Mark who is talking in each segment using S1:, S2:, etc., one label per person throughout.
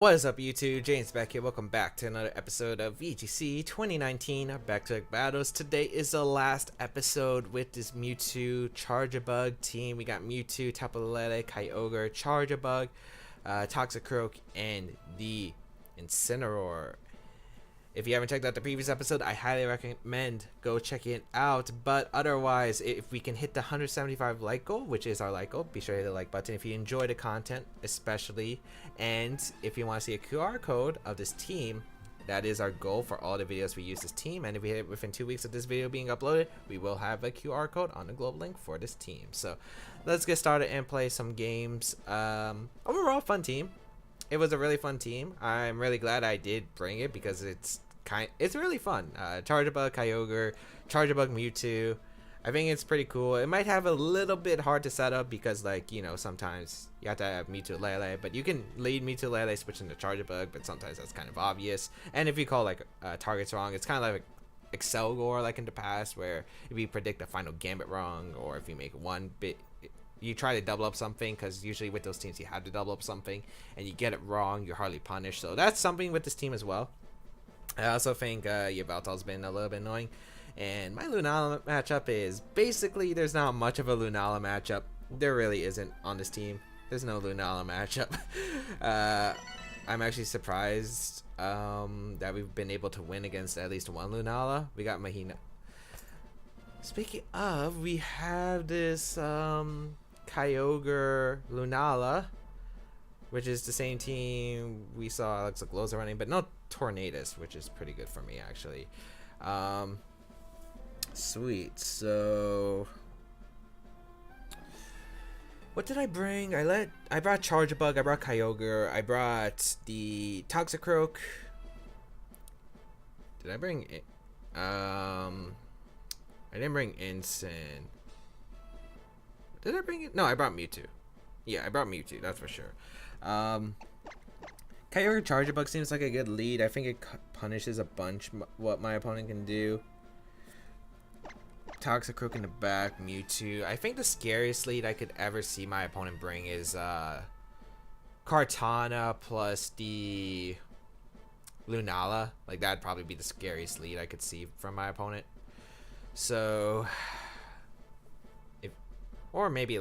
S1: What is up, YouTube? James Baek here. Welcome back to another episode of VGC 2019 Back Battles. Today is the last episode with this Mewtwo Charjabug team. We got Mewtwo, Tapu, Lele, Kyogre, Charjabug, Toxicroak, and the Incineroar. If you haven't checked out the previous episode, I highly recommend go check it out. But otherwise, if we can hit the 175 like goal, which is our like goal, be sure to hit the like button if you enjoy the content, especially. And if you want to see a QR code of this team, that is our goal for all the videos we use this team. And if we hit it within 2 weeks of this video being uploaded, we will have a QR code on the globe link for this team. So let's get started and play some games. Overall, fun team. It was a really fun team. I'm really glad I did bring it because it's really fun. Charjabug, Kyogre, Charjabug, Mewtwo. I think it's pretty cool. It might have a little bit hard to set up because, like, you know, sometimes you have to have Mewtwo, Lele, but you can lead Mewtwo, Lele, switch into Charjabug, but sometimes that's kind of obvious. And if you call like targets wrong, it's kind of like Excelgor, like in the past, where if you predict the final gambit wrong, or if you make one bit, you try to double up something, because usually with those teams you have to double up something, and you get it wrong, you're hardly punished. So that's something with this team as well. I also think your Valtal's been a little bit annoying. And my Lunala matchup is basically, there's not much of a Lunala matchup. There really isn't on this team. There's no Lunala matchup. I'm actually surprised that we've been able to win against at least one Lunala. We got Mahina. Speaking of, we have this Kyogre Lunala, which is the same team we saw Alex Gloza running, but no Tornadus, which is pretty good for me actually. Sweet. So what did I bring? I brought Charjabug, I brought Kyogre, I brought the Toxicroak. Did I bring it? I didn't bring Instant. Did I bring it? No, I brought Mewtwo. Yeah, I brought Mewtwo, that's for sure. Kyogre Charjabug seems like a good lead. I think it punishes a bunch what my opponent can do. Toxicroak in the back, Mewtwo. I think the scariest lead I could ever see my opponent bring is Kartana plus the Lunala. Like, that'd probably be the scariest lead I could see from my opponent. So, or maybe,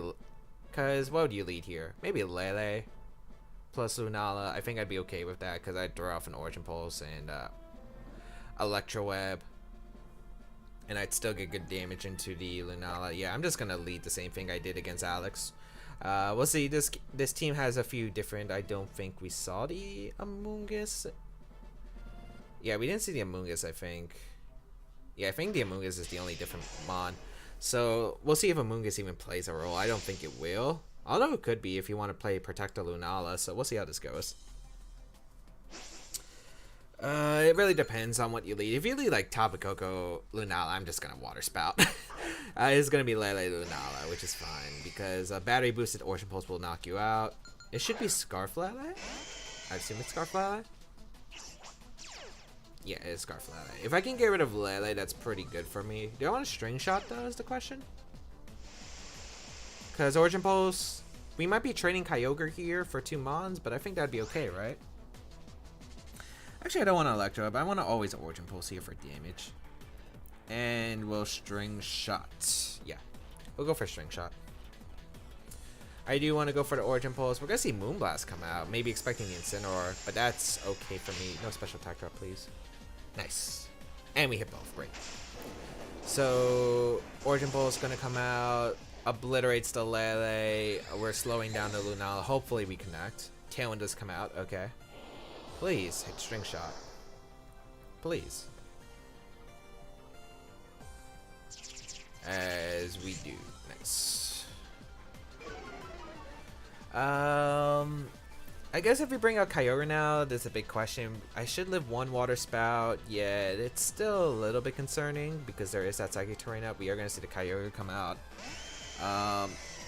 S1: because what would you lead here? Maybe Lele plus Lunala. I think I'd be okay with that because I'd throw off an Origin Pulse and Electro Web, and I'd still get good damage into the Lunala. Yeah, I'm just gonna lead the same thing I did against Alex. We'll see. This team has a few different. I don't think we saw the Amoonguss. Yeah, we didn't see the Amoonguss, I think. Yeah, I think the Amoonguss is the only different mon. So we'll see if Amoonguss even plays a role. I don't think it will. Although it could be if you want to play Protector Lunala. So we'll see how this goes. It really depends on what you lead. If you lead like Tapu Koko Lunala, I'm just gonna Water Spout. It's gonna be Lele Lunala, which is fine because battery boosted Origin Pulse will knock you out. It should be Scarf Lele. I assume it's Scarf Lele. Yeah, it's Scarf Lele. If I can get rid of Lele, that's pretty good for me. Do I want a String Shot though? Is the question. Because Origin Pulse, we might be trading Kyogre here for 2 Mons, but I think that'd be okay, right? Actually, I don't want to Electro, but I want to always Origin Pulse here for damage. And we'll String Shot. Yeah, we'll go for String Shot. I do want to go for the Origin Pulse. We're going to see Moonblast come out. Maybe expecting the Incineroar, but that's okay for me. No special attack drop, please. Nice. And we hit both. Great. So, Origin Pulse going to come out. Obliterates the Lele. We're slowing down the Lunala. Hopefully we connect. Tailwind does come out. Okay. Please hit String Shot. Please. As we do. Nice. I guess if we bring out Kyogre now, there's a big question. I should live 1 Water Spout. Yeah, it's still a little bit concerning because there is that Psychic Terrain up. We are going to see the Kyogre come out.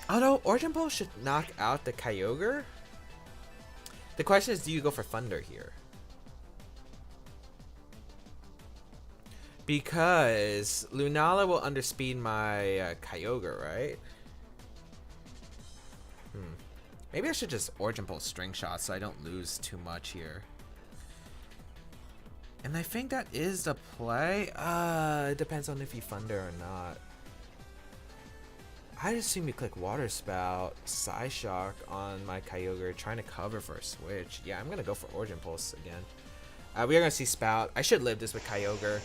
S1: Although Origin Pulse should knock out the Kyogre. The question is, do you go for Thunder here? Because Lunala will underspeed my Kyogre, right? Maybe I should just Origin Pulse String Shot so I don't lose too much here. And I think that is the play. It depends on if you Thunder or not. I assume you click Water Spout, Psyshock on my Kyogre, trying to cover for a switch. Yeah, I'm going to go for Origin Pulse again. We are going to see Spout. I should live this with Kyogre.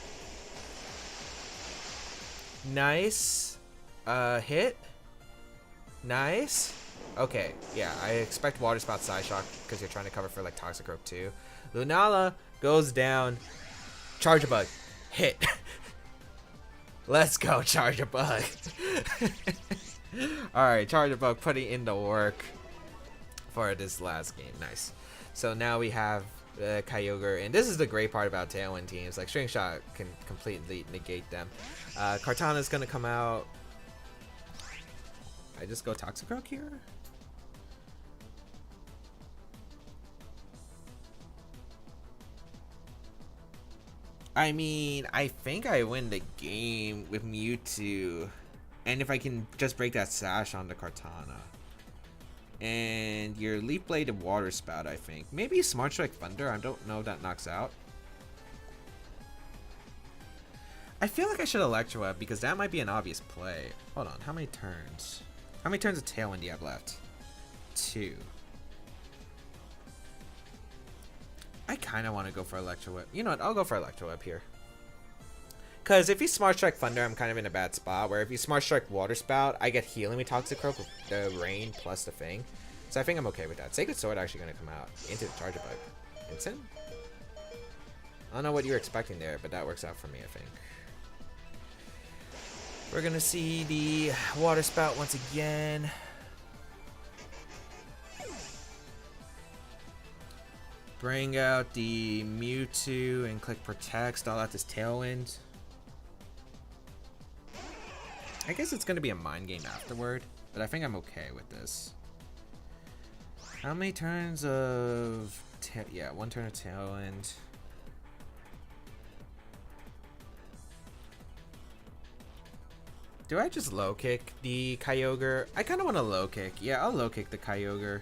S1: Nice. Hit. Nice. Okay, yeah, I expect Water Spout Psyshock because you're trying to cover for like Toxicroak too. Lunala goes down. Charjabug. Hit. Let's go, Charjabug. Alright, Charjabug putting in the work for this last game. Nice. So now we have Kyogre, and this is the great part about Tailwind teams. Like, String Shot can completely negate them. Kartana's gonna come out. I just go Toxicroak here? I mean, I think I win the game with Mewtwo. And if I can just break that Sash on the Kartana. And your Leaf Blade and Water Spout, I think. Maybe Smart Strike Thunder. I don't know if that knocks out. I feel like I should Electro Web because that might be an obvious play. Hold on, how many turns? How many turns of Tailwind do you have left? 2. I kind of want to go for Electro Whip. You know what? I'll go for Electro Whip here. Because if you Smart Strike Thunder, I'm kind of in a bad spot. Where if you Smart Strike Water Spout, I get healing with Toxicroak with the Rain plus the Fang. So I think I'm okay with that. Sacred Sword actually going to come out into the Charjabug. Instant? I don't know what you were expecting there, but that works out for me, I think. We're going to see the Water Spout once again. Bring out the Mewtwo and click Protect, stall out this Tailwind. I guess it's going to be a mind game afterward, but I think I'm okay with this. How many turns of... yeah, 1 turn of Tailwind. Do I just low kick the Kyogre? I kind of want to low kick. Yeah, I'll low kick the Kyogre.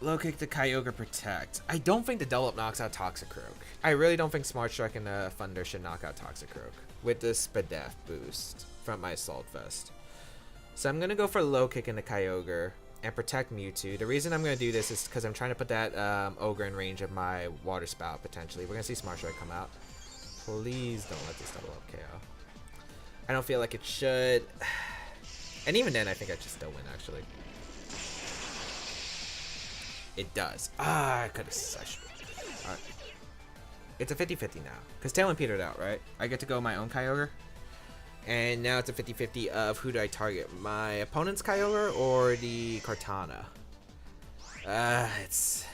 S1: Low kick the Kyogre Protect. I don't think the double up knocks out Toxicroak. I really don't think Smart Strike and Thunder should knock out Toxicroak with this Spadef boost from my Assault Vest. So I'm going to go for low kick in the Kyogre and protect Mewtwo. The reason I'm going to do this is because I'm trying to put that Ogre in range of my Water Spout potentially. We're going to see Smart Strike come out. Please don't let this double up KO. I don't feel like it should. And even then, I think I should still win actually. It does. I could have session. Alright. It's a 50-50 now. Because Tailwind petered out, right? I get to go my own Kyogre. And now it's a 50-50 of who do I target? My opponent's Kyogre or the Kartana? It's...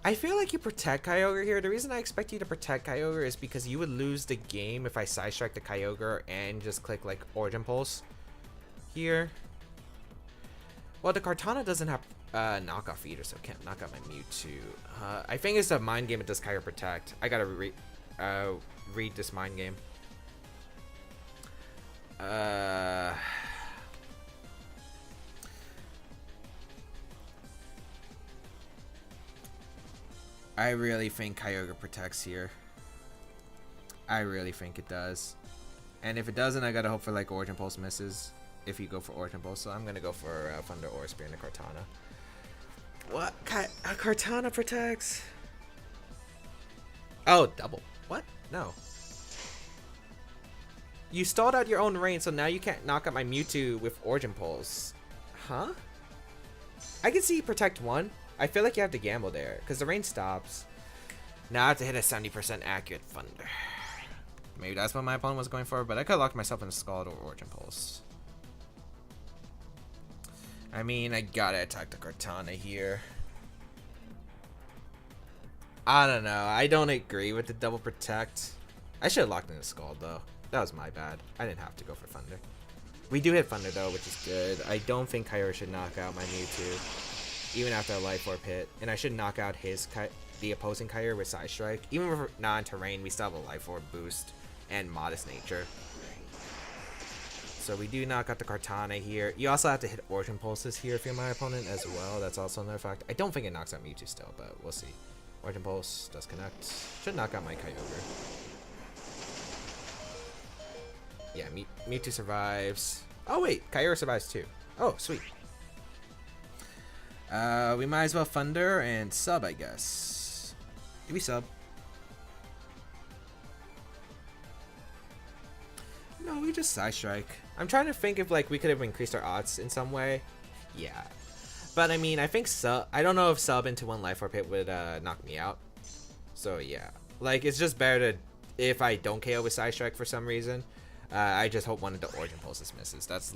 S1: I feel like you protect Kyogre here. The reason I expect you to protect Kyogre is because you would lose the game if I Side Strike the Kyogre and just click like Origin Pulse here. Well, the Kartana doesn't have knockoff either, so it can't knock out my Mewtwo. I think it's a mind game. It does Kyogre Protect. I gotta read this mind game. I really think Kyogre protects here. I really think it does. And if it doesn't, I gotta hope for like Origin Pulse misses. If you go for Origin Pulse, so I'm gonna go for Thunder or Spear and a Kartana. What? Kartana protects? Oh, double. What? No. You stalled out your own range, so now you can't knock out my Mewtwo with Origin Pulse. Huh? I can see Protect 1. I feel like you have to gamble there, because the range stops. Now I have to hit a 70% accurate Thunder. Maybe that's what my opponent was going for, but I could have locked myself in a Scald or Origin Pulse. I mean, I gotta attack the Kartana here. I don't know. I don't agree with the double protect. I should have locked in a Scald, though. That was my bad. I didn't have to go for Thunder. We do hit Thunder, though, which is good. I don't think Kyogre should knock out my Mewtwo, even after a Life Orb hit. And I should knock out the opposing Kyogre with Side Strike. Even if we're not in terrain, we still have a Life Orb boost and Modest Nature. So we do knock out the Kartana here. You also have to hit Origin Pulses here if you're my opponent as well. That's also another fact. I don't think it knocks out Mewtwo still, but we'll see. Origin Pulse does connect. Should knock out my Kyogre. Yeah, Mewtwo survives. Oh wait, Kyogre survives too. Oh, sweet. We might as well Thunder and sub, I guess. Do we sub? No, we just Side Strike. I'm trying to think if like we could have increased our odds in some way. Yeah. But I mean, I think sub. I don't know if sub into 1 Life Orb hit would knock me out. So yeah, like it's just better to if I don't KO with Side Strike for some reason. I just hope one of the Origin Pulses misses. That's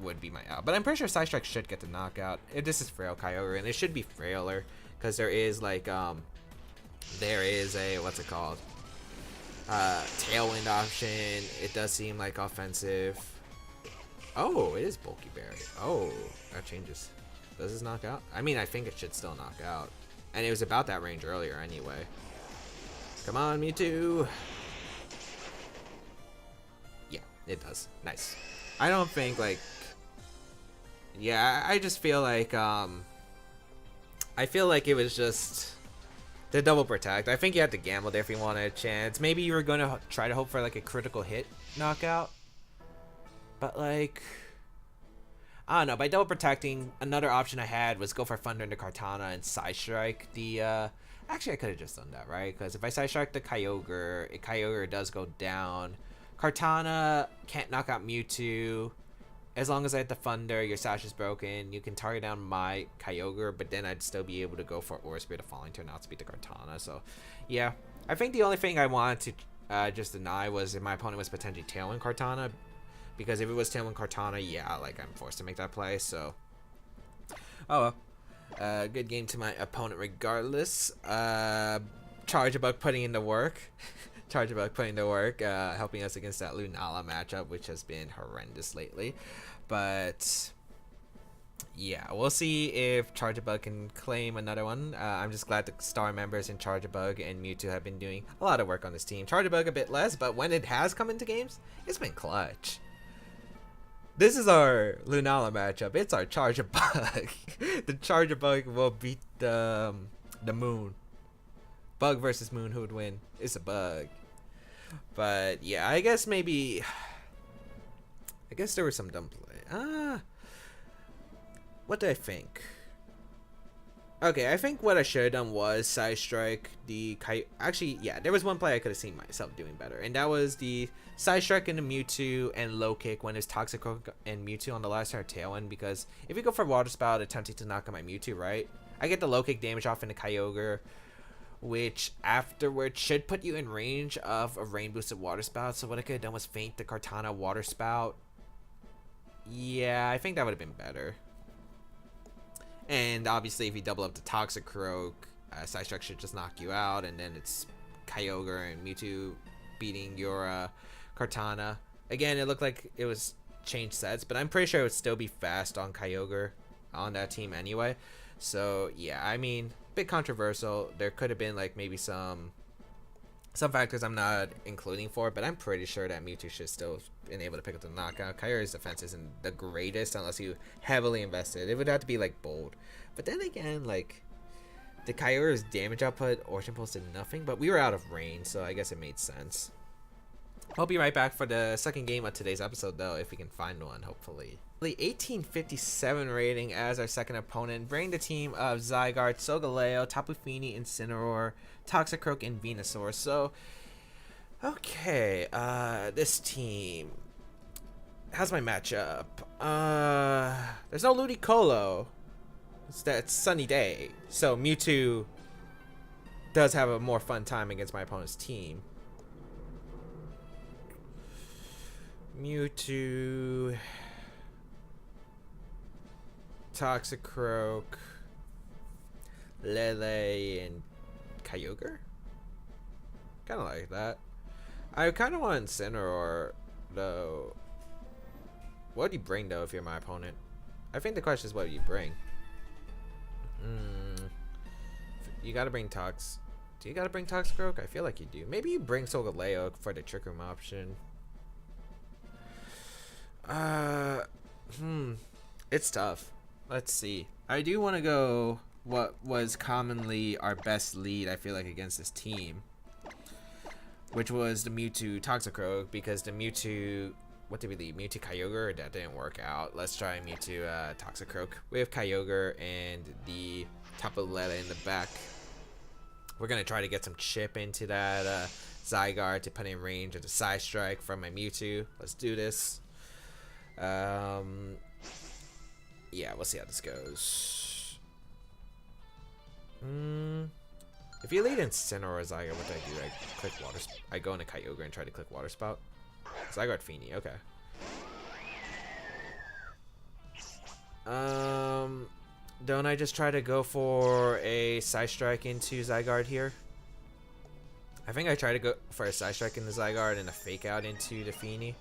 S1: would be my out. But I'm pretty sure Side Strike should get the knockout. If this is frail Kyogre, and it should be frailer because there is like there is a what's it called? Tailwind option. It does seem like offensive. Oh, it is Bulky Berry. Oh, that changes. Does this knock out? I mean, I think it should still knock out. And it was about that range earlier anyway. Come on, Mewtwo. Yeah, it does. Nice. I don't think, like... Yeah, I just feel like, I feel like it was just... The double protect. I think you had to gamble there if you wanted a chance. Maybe you were going to try to hope for, like, a critical hit knockout. But, like... I don't know. By double protecting, another option I had was go for Thunder into Kartana and Side Strike the, Actually, I could have just done that, right? Because if I Side Strike the Kyogre does go down. Kartana can't knock out Mewtwo. As long as I hit the Thunder, your Sash is broken. You can target down my Kyogre, but then I'd still be able to go for Aura Sphere the following turn, outspeed the Kartana. So, yeah. I think the only thing I wanted to just deny was if my opponent was potentially Tailwind Kartana. Because if it was Tailwind Kartana, yeah, like, I'm forced to make that play, so... Oh, well. Good game to my opponent regardless. Charjabug putting in the work. Charjabug putting in the work, helping us against that Lunala matchup, which has been horrendous lately. But... yeah, we'll see if Charjabug can claim another one. I'm just glad the star members in Charjabug and Mewtwo have been doing a lot of work on this team. Charjabug a bit less, but when it has come into games, it's been clutch. This is our Lunala matchup. It's our Charjabug. The Charjabug will beat the Moon. Bug versus Moon, who would win? It's a Bug. But yeah, I guess maybe... I guess there was some dumb play. What do I think? Okay, I think what I should have done was Side Strike the Actually, yeah, there was one play I could have seen myself doing better, and that was the Side Strike into Mewtwo and Low Kick when it's Toxicroak and Mewtwo on the last turn Tailwind, because if you go for Water Spout attempting to knock out my Mewtwo, right? I get the Low Kick damage off into Kyogre, which afterwards should put you in range of a Rain Boosted Water Spout, so what I could have done was feint the Kartana Water Spout. Yeah, I think that would have been better. And obviously, if you double up the Toxicroak, Side Strike should just knock you out, and then it's Kyogre and Mewtwo beating your Kartana. Again, it looked like it was changed sets, but I'm pretty sure it would still be fast on Kyogre on that team anyway. So yeah, I mean, bit controversial. There could have been like maybe some factors I'm not including for it, but I'm pretty sure that Mewtwo should still been able to pick up the knockout. Kyogre's defense isn't the greatest unless you heavily invested. It would have to be like bold. But then again, like the Kyogre's damage output, Origin Pulse did nothing, but we were out of range, so I guess it made sense. I'll be right back for the second game of today's episode though, if we can find one, hopefully. The 1857 rating as our second opponent, bring the team of Zygarde, Solgaleo, Tapu Fini, Incineroar, Toxicroak, and Venusaur. So, okay, this team. How's my matchup? There's no Ludicolo. It's sunny day, so Mewtwo does have a more fun time against my opponent's team. Mewtwo, Toxicroak, Lele, and Kyogre? Kind of like that. I kind of want Incineroar, though. What do you bring, though, if you're my opponent? I think the question is what do you bring? You gotta bring Tox. Do you gotta bring Toxicroak? I feel like you do. Maybe you bring Solgaleo for the Trick Room option. Uh, it's tough. Let's see. I do want to go what was commonly our best lead, I feel like, against this team, which was the Mewtwo Toxicroak, because the Mewtwo, what did we lead? Mewtwo Kyogre? That didn't work out. Let's try Mewtwo Toxicroak. We have Kyogre and the Tapu Lele in the back. We're going to try to get some chip into that Zygarde to put in range of the Side Strike from my Mewtwo. Let's do this. Yeah, we'll see how this goes. If you lead Incineroar or Zygarde, what do I do? I click Water. I go into Kyogre and try to click Water Spout. Zygarde Feeny, okay. Don't I just try to go for a Side Strike into Zygarde here? I think I try to go for a Side Strike into Zygarde and a Fake Out into the Feeny.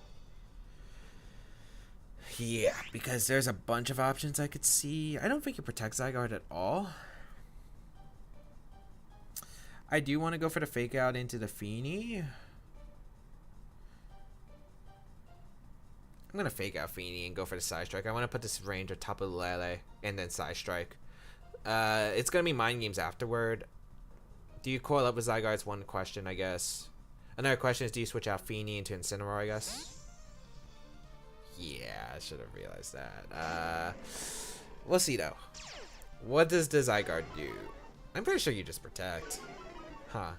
S1: Yeah, because there's a bunch of options I could see. I don't think you protect Zygarde at all. I do want to go for the Fake Out into the Feeny. I'm going to Fake Out Feeny and go for the Side Strike. I want to put this range of Tapu Lele and then Side Strike. It's going to be Mind Games afterward. Do you coil up with Zygarde's one question, I guess. Another question is, do you switch out Feeny into Incineroar, I guess? Yeah, I should have realized that. We'll see, though. What does the Zygarde do? I'm pretty sure you just protect. Huh.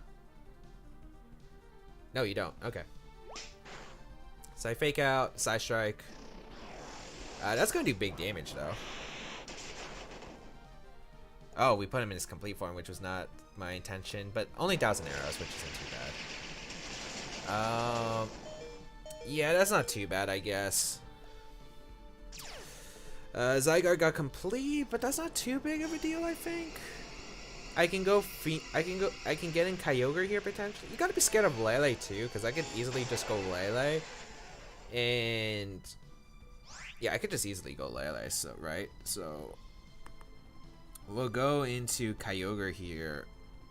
S1: No, you don't. Okay. So I Fake Out, Side Strike. That's going to do big damage, though. Oh, we put him in his complete form, which was not my intention, but only 1,000 arrows, which isn't too bad. Yeah, that's not too bad, I guess. Zygarde got complete, but that's not too big of a deal, I think. I can get in Kyogre here potentially. You gotta be scared of Lele too, because I could easily just go Lele. And yeah, I could just easily go Lele, so right? So we'll go into Kyogre here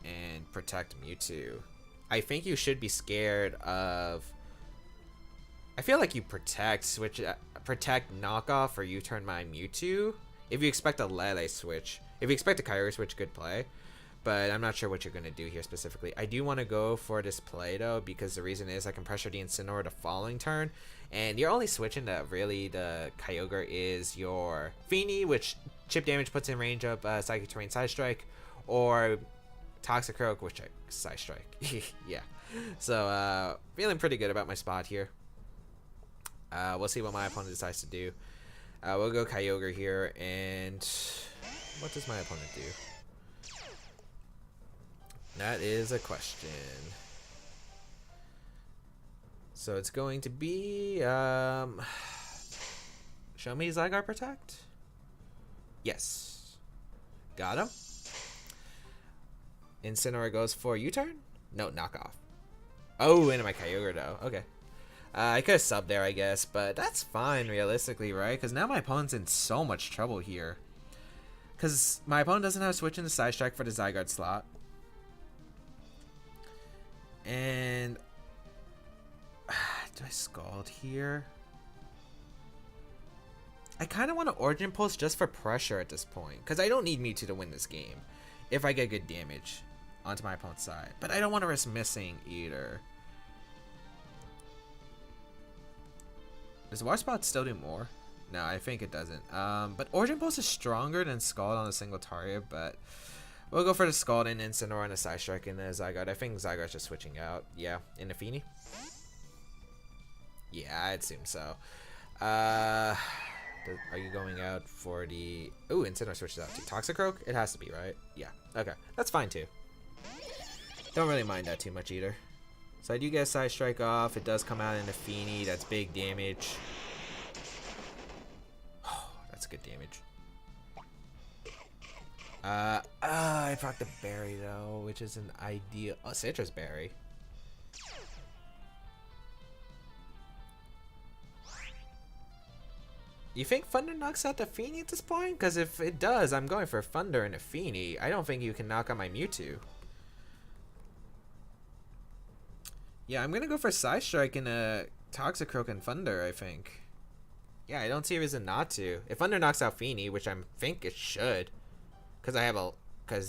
S1: and protect Mewtwo. I think you should be scared of, I feel like you protect knockoff or U-turn my Mewtwo. If you expect a Lele switch. If you expect a Kyogre switch, good play. But I'm not sure what you're going to do here specifically. I do want to go for this play, though, because the reason is I can pressure the Incineroar the following turn. And you're only switching that really the Kyogre is your Feeny, which chip damage puts in range of Psychic Terrain Side Strike, or Toxicroak, which I Side Strike. Yeah. So, feeling pretty good about my spot here. We'll see what my opponent decides to do. We'll go Kyogre here, and what does my opponent do? That is a question. So it's going to be, show me Zygarde Protect? Yes. Got him. Incineroar goes for U-turn? No, knockoff. Oh, into my Kyogre though. Okay. I could have subbed there, I guess, but that's fine realistically, right? Because now my opponent's in so much trouble here. Because my opponent doesn't have a switch in the Side Strike for the Zygarde slot. And do I Scald here? I kind of want to Origin Pulse just for pressure at this point, because I don't need Mewtwo to win this game if I get good damage onto my opponent's side. But I don't want to risk missing either. Does Water Spout still do more? No, I think it doesn't. But Origin Pulse is stronger than Scald on a single target, but we'll go for the Scald and Incineroar and a Side Strike in the Zygarde. I think Zygarde's just switching out. Yeah, in the Feeny? Yeah, I'd assume so. Are you going out for the... Ooh, Incineroar switches out to Toxicroak? It has to be, right? Yeah, okay. That's fine, too. Don't really mind that too much, either. So I do get a Side Strike off. It does come out in the Feeny. That's big damage. Oh, that's good damage. I brought the berry though, which is an ideal. Oh, citrus berry. You think Thunder knocks out the Feeny at this point? Because if it does, I'm going for Thunder and a Feeny. I don't think you can knock out my Mewtwo. Yeah, I'm gonna go for Side Strike and a Toxicroak and Thunder, I think. Yeah, I don't see a reason not to. If Thunder knocks out Feeny, which I think it should, because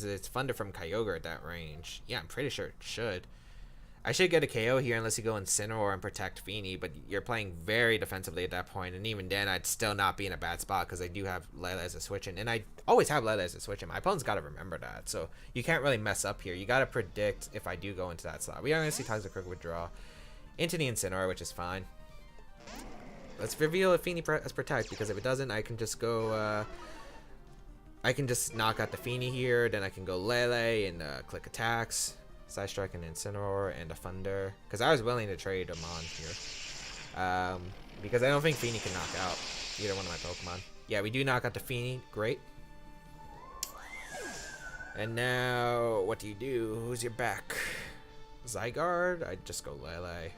S1: it's Thunder from Kyogre at that range. Yeah, I'm pretty sure it should. I should get a KO here unless you go Incineroar and protect Feeny, but you're playing very defensively at that point, and even then I'd still not be in a bad spot because I do have Lele as a switch in, and I always have Lele as a switch in. My opponent's got to remember that, so you can't really mess up here. You got to predict if I do go into that slot. We are going to see Toxicroak withdraw into the Incineroar, which is fine. Let's reveal if Feeny as protect, because if it doesn't, I can just go, I can just knock out the Feeny here, then I can go Lele and click attacks. Side Strike and Incineroar and a Thunder, because I was willing to trade them on here, because I don't think Feeny can knock out either one of my Pokemon. Yeah, we do knock out the Feeny, great. And now, what do you do? Who's your back? Zygarde? I'd just go Lele.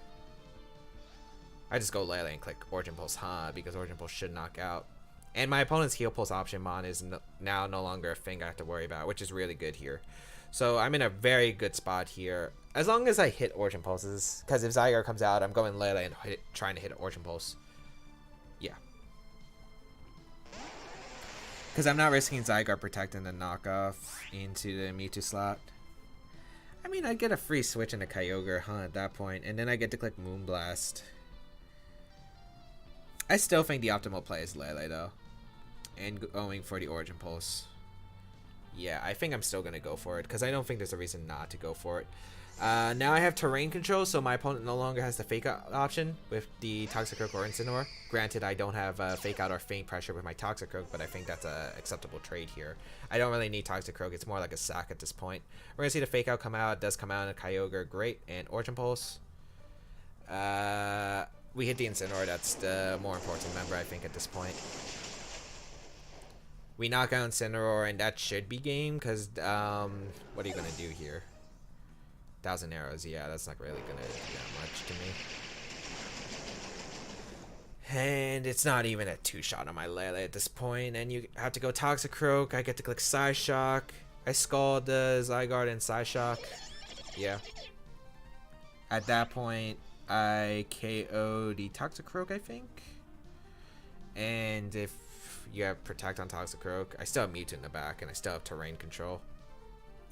S1: I just go Lele and click Origin Pulse, because Origin Pulse should knock out. And my opponent's Heal Pulse option mon is now no longer a thing I have to worry about, which is really good here. So I'm in a very good spot here, as long as I hit Origin Pulses, because if Zygarde comes out, I'm going Lele and trying to hit Origin Pulse. Yeah. Because I'm not risking Zygarde protecting the knockoff into the Mewtwo slot. I mean, I get a free switch into Kyogre, at that point, and then I get to click Moonblast. I still think the optimal play is Lele, though, and going for the Origin Pulse. Yeah, I think I'm still going to go for it, because I don't think there's a reason not to go for it. Now I have terrain control, so my opponent no longer has the fake out option with the Toxicroak or Incineroar. Granted, I don't have fake out or faint pressure with my Toxicroak, but I think that's an acceptable trade here. I don't really need Toxicroak, it's more like a sack at this point. We're going to see the fake out come out. It does come out in a Kyogre, great, and Origin Pulse. We hit the Incineroar, that's the more important member, I think, at this point. We knock out Incineroar, and that should be game, because, what are you going to do here? 1,000 arrows, yeah, that's not really going to do that much to me. And it's not even a two-shot on my Lele at this point, and you have to go Toxicroak. I get to click Psyshock. I Scald the Zygarde and Psyshock. Yeah. At that point, I KO the Toxicroak, I think. And if you have Protect on Toxicroak, I still have Mewtwo in the back, and I still have Terrain Control.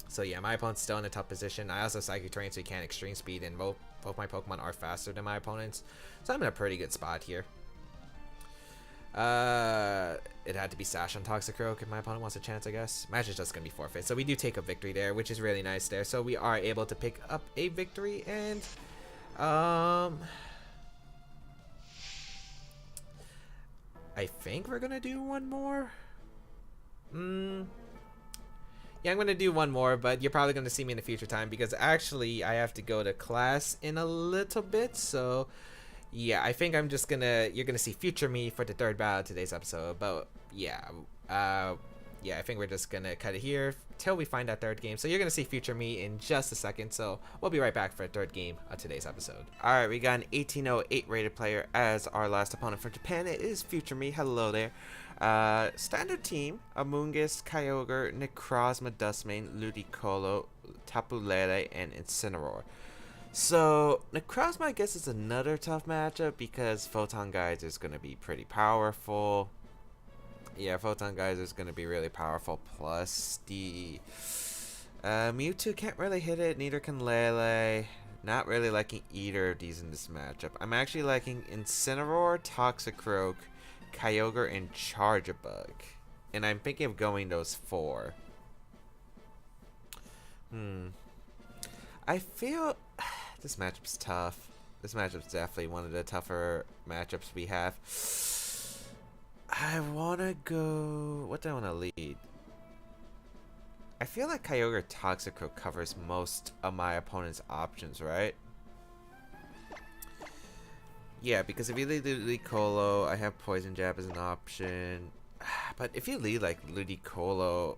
S1: So yeah, my opponent's still in a tough position. I also have Psychic Terrain, so he can't Extreme Speed, and both my Pokemon are faster than my opponents. So I'm in a pretty good spot here. It had to be Sash on Toxicroak if my opponent wants a chance, I guess. Match is just going to be forfeit. So we do take a victory there, which is really nice there. So we are able to pick up a victory, and I think we're gonna do one more. Yeah, I'm gonna do one more, but you're probably gonna see me in a future time, because actually I have to go to class in a little bit. So yeah, I think I'm just gonna, you're gonna see future me for the third battle of today's episode. But yeah, yeah, I think we're just gonna cut it here till we find that third game. So you're gonna see future me in just a second. So we'll be right back for the third game of today's episode. All right, we got an 1808 rated player as our last opponent for Japan. It is future me. Hello there. Standard team: Amoonguss, Kyogre, Necrozma, Dustmane, Ludicolo, Tapu Lele, and Incineroar. So Necrozma, I guess, is another tough matchup because Photon Geyser is gonna be pretty powerful. Yeah, Photon Geyser is going to be really powerful. Plus, the Mewtwo can't really hit it. Neither can Lele. Not really liking either of these in this matchup. I'm actually liking Incineroar, Toxicroak, Kyogre, and Charjabug. And I'm thinking of going those four. I feel this matchup's tough. This matchup's definitely one of the tougher matchups we have. I want to go... What do I want to lead? I feel like Kyogre Toxicroak covers most of my opponent's options, right? Yeah, because if you lead Ludicolo, I have Poison Jab as an option. But if you lead like Ludicolo,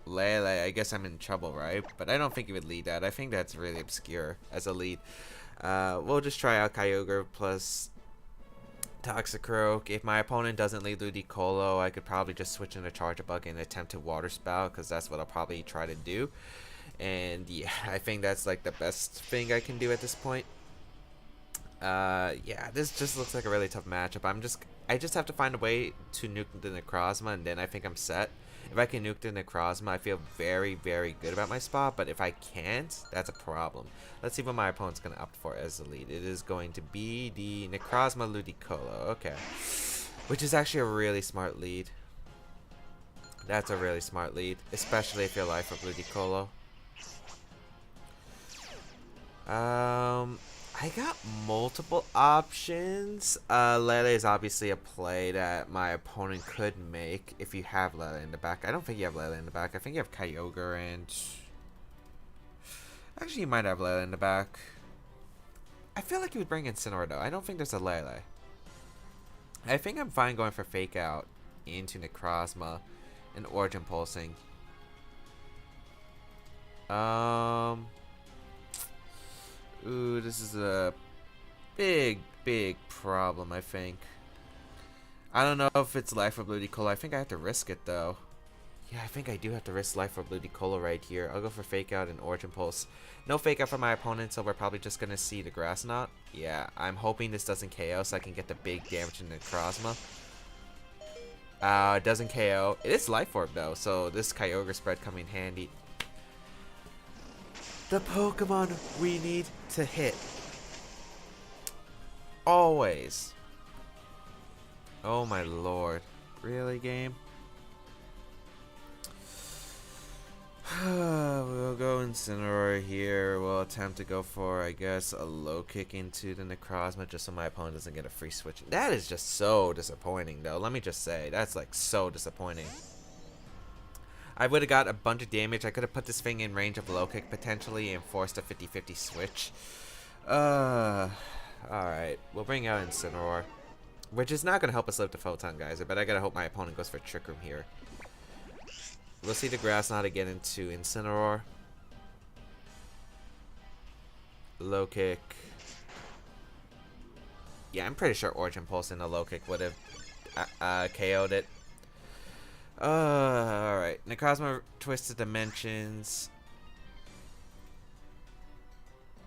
S1: Lele, I guess I'm in trouble, right? But I don't think you would lead that. I think that's really obscure as a lead. We'll just try out Kyogre plus Toxicroak. If my opponent doesn't lead Ludicolo, I could probably just switch into Charjabug and attempt to Water Spout, because that's what I'll probably try to do. And yeah, I think that's like the best thing I can do at this point. Yeah, this just looks like a really tough matchup. I just have to find a way to nuke the Necrozma, and then I think I'm set. If I can nuke the Necrozma, I feel very, very good about my spot, but if I can't, that's a problem. Let's see what my opponent's going to opt for as the lead. It is going to be the Necrozma Ludicolo. Okay. Which is actually a really smart lead. That's a really smart lead, especially if you're life of Ludicolo. I got multiple options. Lele is obviously a play that my opponent could make if you have Lele in the back. I don't think you have Lele in the back. I think you have Kyogre and... Actually, you might have Lele in the back. I feel like you would bring Incineroar though. I don't think there's a Lele. I think I'm fine going for Fake Out into Necrozma and Origin Pulsing. Ooh, this is a big, big problem, I think. I don't know if it's Life of Ludicolo. I think I have to risk it, though. Yeah, I think I do have to risk Life of Ludicolo right here. I'll go for Fake Out and Origin Pulse. No Fake Out for my opponent, so we're probably just going to see the Grass Knot. Yeah, I'm hoping this doesn't KO so I can get the big damage in the Necrozma. It doesn't KO. It is Life Orb, though, so this Kyogre spread coming in handy. The Pokemon we need to hit. Always. Oh my lord. Really, game? We'll go Incineroar here. We'll attempt to go for, I guess, a low kick into the Necrozma just so my opponent doesn't get a free switch. That is just so disappointing, though. Let me just say. That's, like, so disappointing. I would have got a bunch of damage. I could have put this thing in range of low kick potentially and forced a 50-50 switch. Alright. We'll bring out Incineroar. Which is not going to help us live the Photon Geyser, but I gotta hope my opponent goes for Trick Room here. We'll see the Grass Knot again into Incineroar. Low kick. Yeah, I'm pretty sure Origin Pulse and a low kick would have KO'd it. Alright. Necrozma Twisted Dimensions.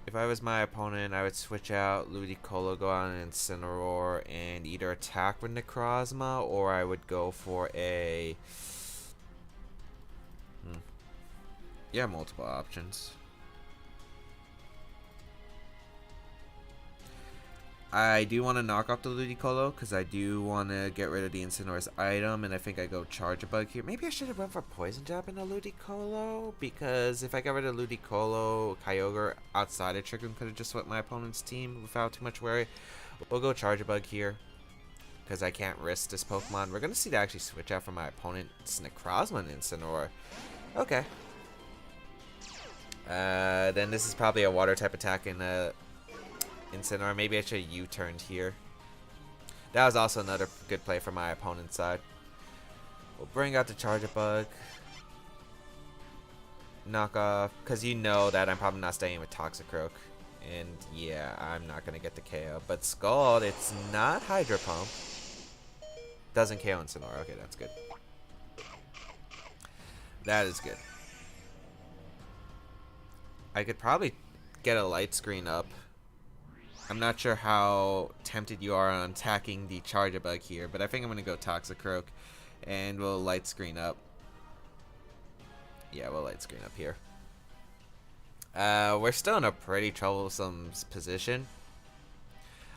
S1: If I was my opponent, I would switch out Ludicolo, go on Incineroar, and either attack with Necrozma, or I would go for a... Yeah, multiple options. I do want to knock off the Ludicolo because I do want to get rid of the Incineroar's item, and I think I go Charjabug here. Maybe I should have went for Poison Jab in the Ludicolo, because if I got rid of Ludicolo, Kyogre outside of Trick Room could have just swept my opponent's team without too much worry. We'll go Charjabug here because I can't risk this Pokemon. We're going to see that actually switch out for my opponent's Necrozma and Incineroar. Okay. Then this is probably a water type attack in Incineroar. Maybe I should have U-turned here. That was also another good play from my opponent's side. We'll bring out the Charjabug. Knock off, because you know that I'm probably not staying with Toxicroak. And yeah, I'm not going to get the KO. But Scald, it's not Hydro Pump. Doesn't KO Incineroar. Okay, that's good. That is good. I could probably get a light screen up. I'm not sure how tempted you are on attacking the Charjabug here, but I think I'm going to go Toxicroak, and we'll light screen up. Yeah, we'll light screen up here. We're still in a pretty troublesome position.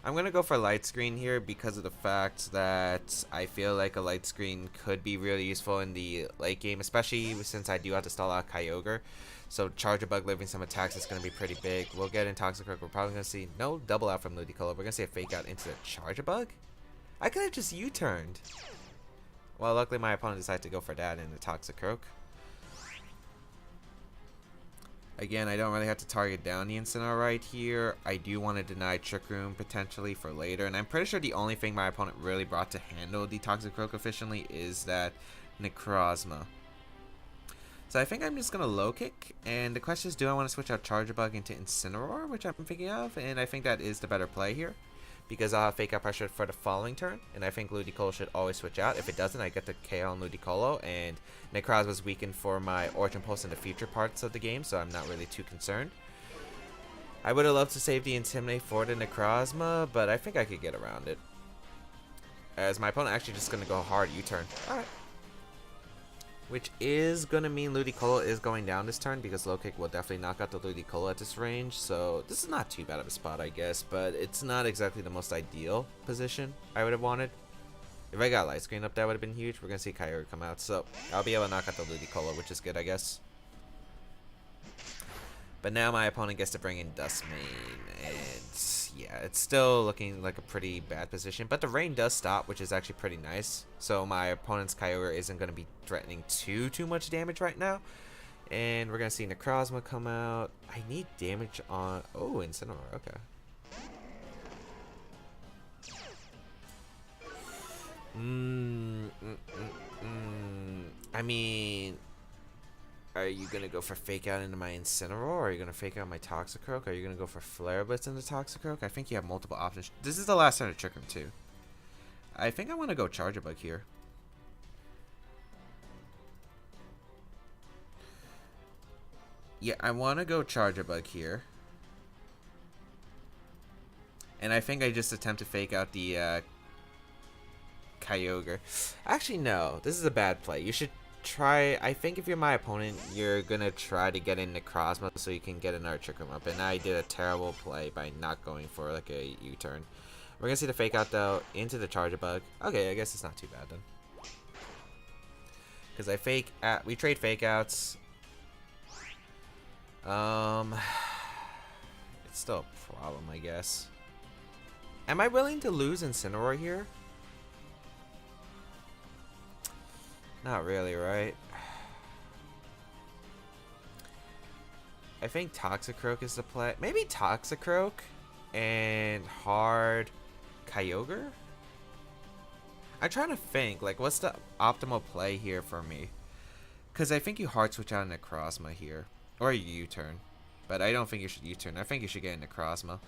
S1: I'm going to go for light screen here because of the fact that I feel like a light screen could be really useful in the late game, especially since I do have to stall out Kyogre. So Charjabug living some attacks is going to be pretty big. We'll get in Toxicroak. We're probably going to see no double out from Ludicolo. We're going to see a fake out into the Charjabug. I could have just U-turned. Well, luckily my opponent decided to go for that in the Toxicroak. Again, I don't really have to target down the Incineroar right here. I do want to deny Trick Room potentially for later. And I'm pretty sure the only thing my opponent really brought to handle the Toxicroak efficiently is that Necrozma. So I think I'm just going to low kick. And the question is, do I want to switch out Charjabug into Incineroar, which I'm thinking of? And I think that is the better play here, because I'll have Fake Out Pressure for the following turn. And I think Ludicolo should always switch out. If it doesn't, I get the KO on Ludicolo. And Necrozma was weakened for my Origin Pulse in the future parts of the game, so I'm not really too concerned. I would have loved to save the Intimidate for the Necrozma, but I think I could get around it. As my opponent actually just gonna go hard U-turn. Alright. Which is gonna mean Ludicolo is going down this turn because low kick will definitely knock out the Ludicolo at this range. So this is not too bad of a spot, I guess, but it's not exactly the most ideal position I would have wanted. If I got light screen up, that would have been huge. We're gonna see Kyogre come out, so I'll be able to knock out the Ludicolo, which is good, I guess. But now my opponent gets to bring in Dustmane, and yeah, it's still looking like a pretty bad position. But the rain does stop, which is actually pretty nice. So my opponent's Kyogre isn't going to be threatening too much damage right now. And we're going to see Necrozma come out. I need damage on... Oh, Incineroar, okay. I mean... Are you going to go for Fake Out into my Incineroar? Or are you going to Fake Out my Toxicroak? Are you going to go for Flare Blitz into Toxicroak? I think you have multiple options. This is the last turn to Trick Room too. I think I want to go Charjabug here. Yeah, I want to go Charjabug here. And I think I just attempt to Fake Out the Kyogre. Actually, no. This is a bad play. You should... try. I think if you're my opponent, you're gonna try to get in Necrozma so you can get another Trick Room up. And I did a terrible play by not going for like a U-turn. We're gonna see the Fake Out though into the Charjabug. Okay, I guess it's not too bad then. Because I fake out. We trade Fake Outs. It's still a problem, I guess. Am I willing to lose Incineroar here? Not really, right? I think Toxicroak is the play. Maybe Toxicroak and hard Kyogre? I'm trying to think, like, what's the optimal play here for me? Because I think you hard switch out a Necrozma here. Or you U-turn. But I don't think you should U-turn. I think you should get a Necrozma.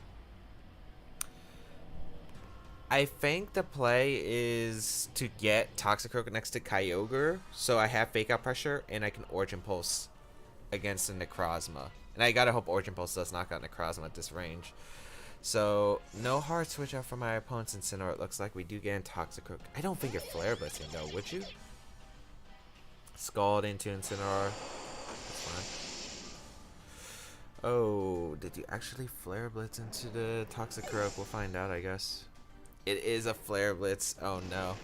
S1: I think the play is to get Toxicroak next to Kyogre, so I have Fake Out pressure, and I can Origin Pulse against the Necrozma. And I gotta hope Origin Pulse does knock out Necrozma at this range. So, no hard switch out for my opponent's Incineroar. It looks like we do get in Toxicroak. I don't think you're Flare Blitzing though, would you? Scald into Incineroar. That's fine. Oh, did you actually Flare Blitz into the Toxicroak? We'll find out, I guess. It is a Flare Blitz. Oh no.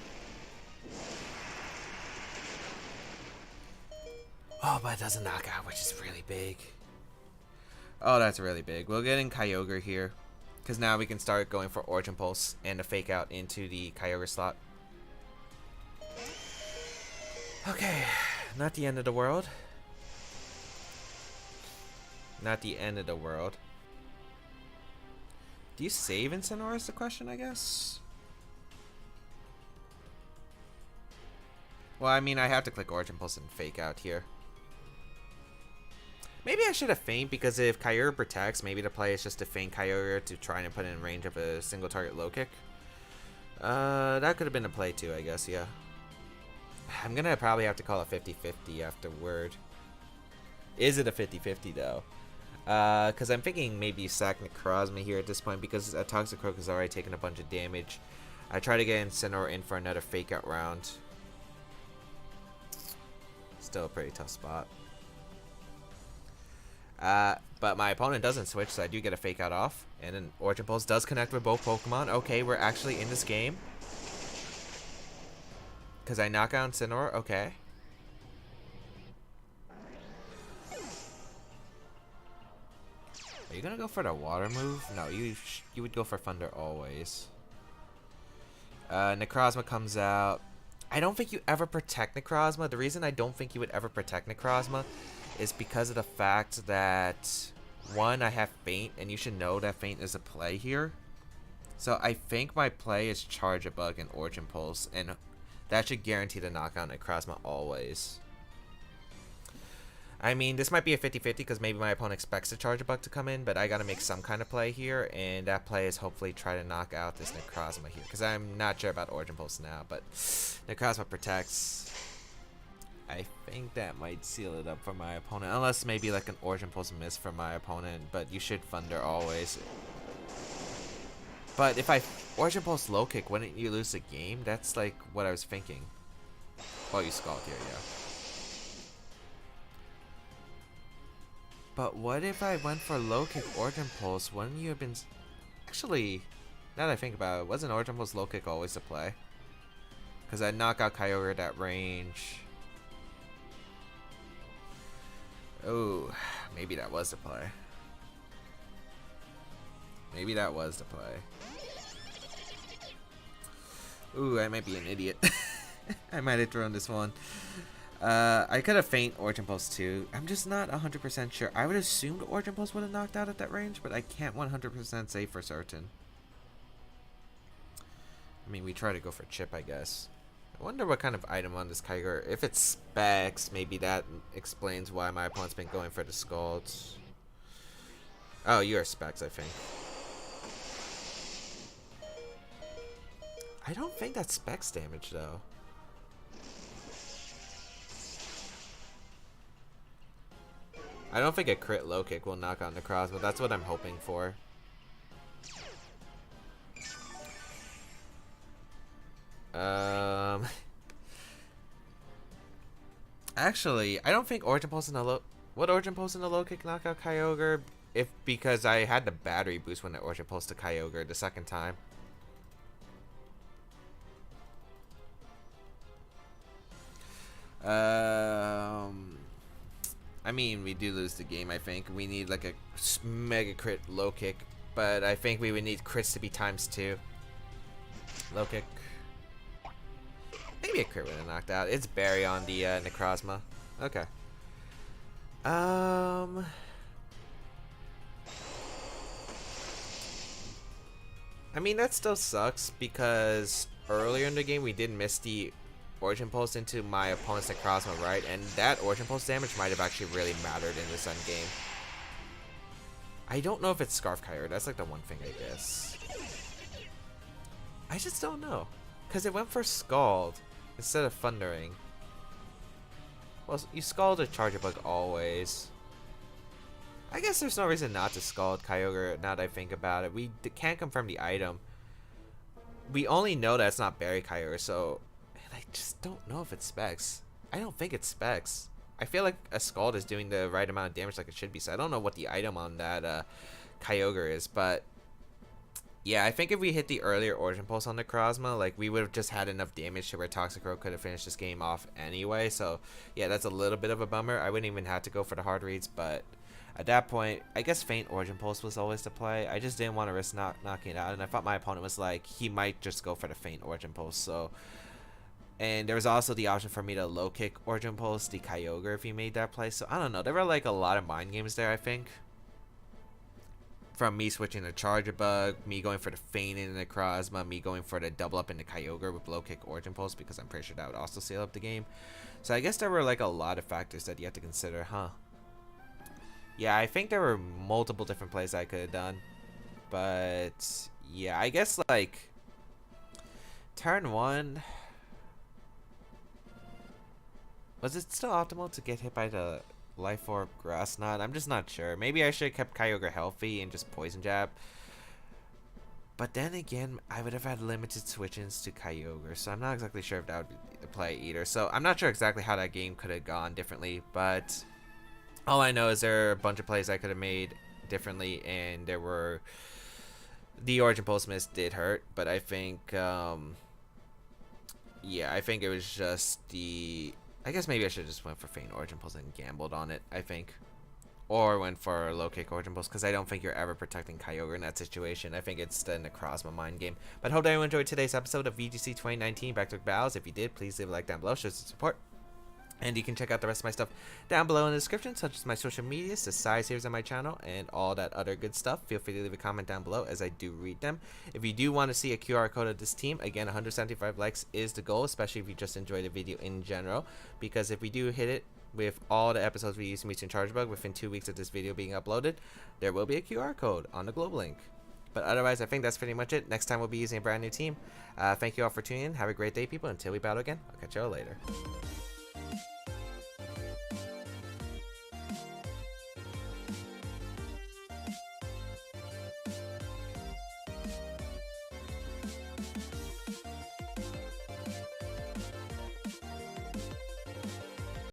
S1: Oh, but it doesn't knock out, which is really big. Oh, that's really big. We'll get in Kyogre here. Because now we can start going for Origin Pulse and a Fake Out into the Kyogre slot. Okay. Not the end of the world. Not the end of the world. Do you save Incineroar is the question, I guess? Well, I mean, I have to click Origin Pulse and Fake Out here. Maybe I should have Feint, because if Kyogre protects, maybe the play is just to Feint Kyogre to try and put it in range of a single target low kick. That could have been a play too, I guess, yeah. I'm gonna probably have to call it 50-50 afterward. Is it a 50-50 though? Because I'm thinking maybe sack Necrozma here at this point, because Toxicroak has already taken a bunch of damage. I try to get Incineroar in for another Fake Out round. Still a pretty tough spot. But my opponent doesn't switch, so I do get a Fake Out off. And then Origin Pulse does connect with both Pokemon. Okay, we're actually in this game. Because I knock out Incineroar. Okay. Are you gonna go for the water move? No, you would go for thunder always. Necrozma comes out. I don't think you ever protect Necrozma. The reason I don't think you would ever protect Necrozma is because of the fact that, one, I have Feint, and you should know that Feint is a play here. So I think my play is Charjabug and Origin Pulse, and that should guarantee the knockout Necrozma always. I mean, this might be a 50-50 because maybe my opponent expects the Charjabug to come in, but I gotta make some kind of play here, and that play is hopefully try to knock out this Necrozma here, because I'm not sure about Origin Pulse now, but Necrozma protects. I think that might seal it up for my opponent, unless maybe like an Origin Pulse miss for my opponent, but you should Thunder always. But if I Origin Pulse low kick, wouldn't you lose the game? That's like what I was thinking. Oh, you Scald here, yeah. But what if I went for low kick Origin Pulse? Wouldn't you have been... Actually, now that I think about it, wasn't Origin Pulse low kick always the play? Because I knock out Kyogre at that range. Oh, maybe that was the play. Maybe that was the play. Ooh, I might be an idiot. I might have thrown this one. I could have feint Origin Pulse too. I'm just not 100% sure. I would assume the Origin Pulse would have knocked out at that range, but I can't 100% say for certain. I mean, we try to go for chip, I guess. I wonder what kind of item on this Kyogre. If it's specs, maybe that explains why my opponent's been going for the Scalds. Oh, you are specs, I think. I don't think that's specs damage, though. I don't think a crit low kick will knock out Necrozma, but that's what I'm hoping for. Actually, I don't think Origin Pulse in a low... Would Origin Pulse in a low kick knock out Kyogre? Because I had the battery boost when I Origin Pulse to Kyogre the second time. I mean, we do lose the game, I think. We need like a mega crit low kick, but I think we would need crits to be ×2. Low kick. Maybe a crit would have knocked out. It's Barry on the Necrozma. Okay. I mean, that still sucks because earlier in the game we did miss the Origin Pulse into my opponent's Necrozma, right? And that Origin Pulse damage might have actually really mattered in this endgame. I don't know if it's Scarf Kyogre. That's like the one thing, I guess. I just don't know. Because it went for Scald instead of Thundering. Well, you Scald a Charjabug always. I guess there's no reason not to Scald Kyogre now that I think about it. We can't confirm the item. We only know that it's not Berry Kyogre, so... And I just don't know if it's Specs. I don't think it's Specs. I feel like a Scald is doing the right amount of damage like it should be, so I don't know what the item on that Kyogre is, but... Yeah, I think if we hit the earlier Origin Pulse on Necrozma, like, we would have just had enough damage to where Toxicroak could have finished this game off anyway, so... Yeah, that's a little bit of a bummer. I wouldn't even have to go for the hard reads, but... At that point, I guess feint Origin Pulse was always the play. I just didn't want to risk knocking it out, and I thought my opponent was like, he might just go for the feint Origin Pulse, so... And there was also the option for me to low kick Origin Pulse the Kyogre if he made that play, so I don't know. There were like a lot of mind games there, I think. From me switching to Charjabug, me going for the feint in the Necrozma, me going for the double up in the Kyogre with low kick Origin Pulse, because I'm pretty sure that would also seal up the game. So I guess there were like a lot of factors that you have to consider, huh? Yeah, I think there were multiple different plays I could have done. But, yeah, I guess, like, turn 1... Was it still optimal to get hit by the Life Orb Grass Knot? I'm just not sure. Maybe I should have kept Kyogre healthy and just Poison Jab. But then again, I would have had limited switch-ins to Kyogre, so I'm not exactly sure if that would be the play either. So I'm not sure exactly how that game could have gone differently, but... All I know is there are a bunch of plays I could have made differently, and there were... The Origin Pulse miss did hurt, but I think, yeah, I think it was just the... I guess maybe I should have just went for feint Origin Pulse and gambled on it, I think. Or went for low kick Origin Pulse, because I don't think you're ever protecting Kyogre in that situation. I think it's the Necrozma mind game. But hope everyone enjoyed today's episode of VGC 2019 Back to Back Battles. If you did, please leave a like down below, show some support. And you can check out the rest of my stuff down below in the description, such as my social medias, the size series on my channel, and all that other good stuff. Feel free to leave a comment down below as I do read them. If you do want to see a QR code of this team, again, 175 likes is the goal, especially if you just enjoyed the video in general. Because if we do hit it with all the episodes we use to Mewtwo and Charjabug within 2 weeks of this video being uploaded, there will be a QR code on the global link. But otherwise, I think that's pretty much it. Next time we'll be using a brand new team. Thank you all for tuning in. Have a great day, people. Until we battle again, I'll catch you all later.